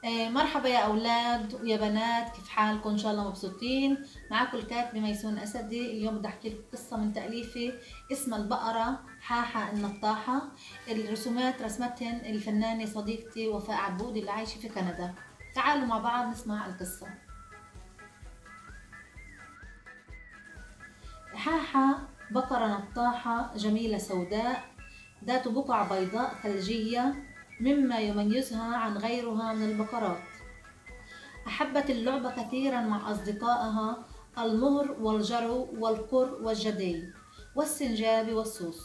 مرحبا يا أولاد ويا بنات، كيف حالكم؟ إن شاء الله مبسوطين. معكم الكاتبة ميسون أسدي. اليوم بدي أحكي لكم قصة من تأليفي اسمها البقرة حاحة النطاحة. الرسومات رسمتهن الفنانة صديقتي وفاء عبود اللي عايشة في كندا. تعالوا مع بعض نسمع القصة. حاحة بقرة نطاحة جميلة سوداء ذات بقع بيضاء ثلجية، مما يميزها عن غيرها من البقرات. أحبت اللعب كثيرا مع أصدقائها المهر والجرو والقر والجدي والسنجاب والسوس.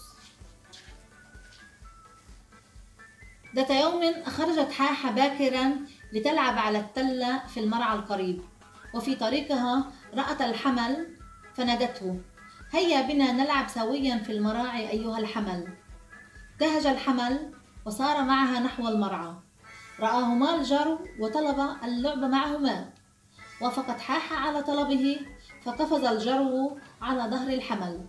ذات يوم خرجت حاحة باكرا لتلعب على التلة في المرعى القريب، وفي طريقها رأت الحمل فنادته: هيا بنا نلعب سويا في المراعي أيها الحمل. دهج الحمل وسار معها نحو المرعى. رآهما الجرو وطلب اللعب معهما. وافقت حاحة على طلبه، فقفز الجرو على ظهر الحمل.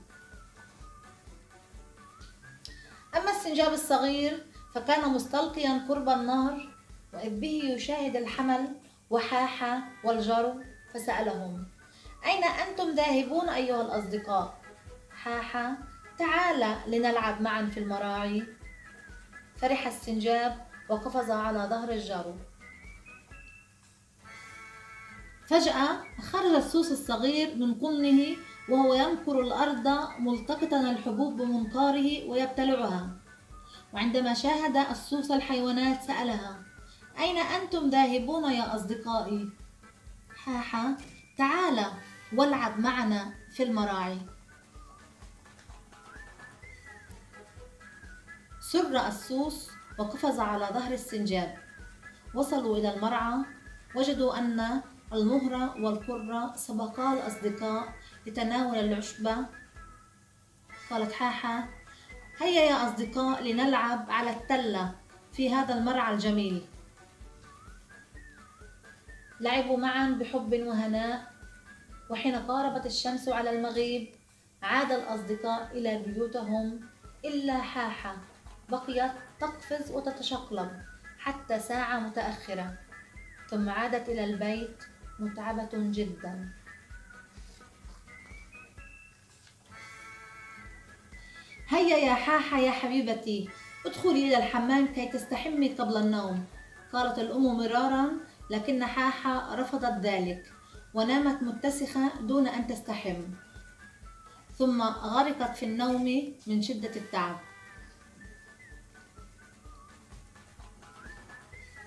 أما السنجاب الصغير فكان مستلقيا قرب النهر، وإذ به يشاهد الحمل وحاحة والجرو، فسألهم: أين أنتم ذاهبون أيها الأصدقاء؟ حاحة: تعال لنلعب معا في المراعي. فرح السنجاب وقفز على ظهر الجرو. فجأة خرج السوس الصغير من قمنه وهو ينقر الأرض ملتقطا الحبوب بمنقاره ويبتلعها. وعندما شاهد السوس الحيوانات سألها: أين أنتم ذاهبون يا أصدقائي؟ حاحة: تعال والعب معنا في المراعي. سر السوس وقفز على ظهر السنجاب. وصلوا إلى المرعى، وجدوا أن المهرة والقرة سبقا الأصدقاء لتناول العشبة. قالت حاحة: هيا يا أصدقاء لنلعب على التلة في هذا المرعى الجميل. لعبوا معا بحب وهناء، وحين قاربت الشمس على المغيب عاد الأصدقاء إلى بيوتهم، إلا حاحة بقيت تقفز وتتشقلب حتى ساعة متأخرة، ثم عادت إلى البيت متعبة جدا. هيا يا حاحة يا حبيبتي، ادخلي إلى الحمام كي تستحمي قبل النوم. قالت الأم مرارا، لكن حاحة رفضت ذلك ونامت متسخة دون أن تستحم، ثم غرقت في النوم من شدة التعب.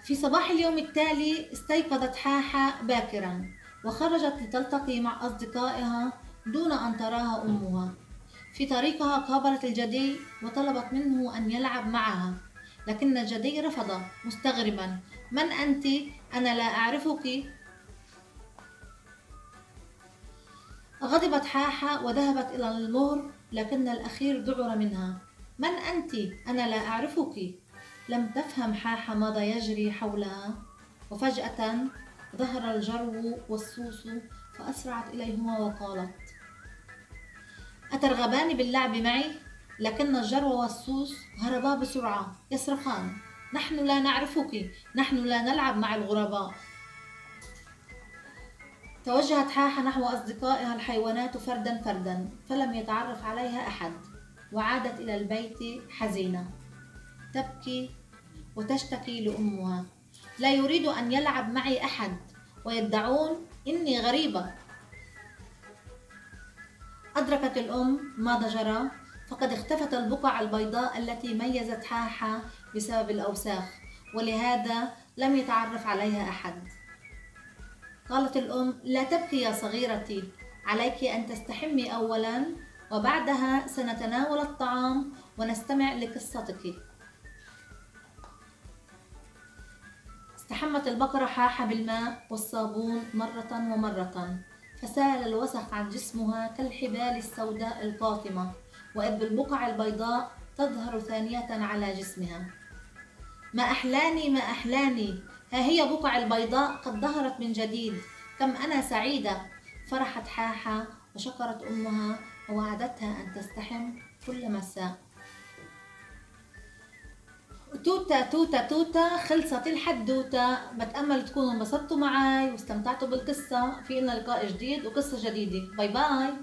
في صباح اليوم التالي استيقظت حاحة باكرا وخرجت لتلتقي مع أصدقائها دون أن تراها أمها. في طريقها قابلت الجدي وطلبت منه أن يلعب معها، لكن الجدي رفض مستغربا: من أنت؟ أنا لا أعرفك. غضبت حاحة وذهبت إلى المهر، لكن الأخير ذعر منها: من أنت؟ أنا لا أعرفك. لم تفهم حاحة ماذا يجري حولها، وفجأة ظهر الجرو والسوس فأسرعت إليهما وقالت: أترغبان باللعب معي؟ لكن الجرو والسوس هربا بسرعة يصرخان: نحن لا نعرفك، نحن لا نلعب مع الغرباء. توجهت حاحة نحو أصدقائها الحيوانات فردا فردا، فلم يتعرف عليها أحد، وعادت إلى البيت حزينة تبكي وتشتكي لأمها: لا يريد أن يلعب معي أحد، ويدعون إني غريبة. أدركت الأم ماذا جرى، فقد اختفت البقع البيضاء التي ميزت حاحة بسبب الأوساخ، ولهذا لم يتعرف عليها أحد. قالت الأم: لا تبكي يا صغيرتي، عليك أن تستحمي أولا، وبعدها سنتناول الطعام ونستمع لقصتك. استحمت البقرة حاحة بالماء والصابون مرة ومرة، فسال الوسخ عن جسمها كالحبال السوداء القاتمة، وإذ بالبقع البيضاء تظهر ثانية على جسمها. ما أحلاني ما أحلاني، ها هي بقع البيضاء قد ظهرت من جديد، كم أنا سعيدة. فرحت حاحة وشكرت أمها ووعدتها أن تستحم كل مساء. توتا توتا توتا، خلصت الحدوتة. بتأمل تكونوا انبسطتوا معي واستمتعتوا بالقصة. في لنا لقاء جديد وقصة جديدة. باي باي.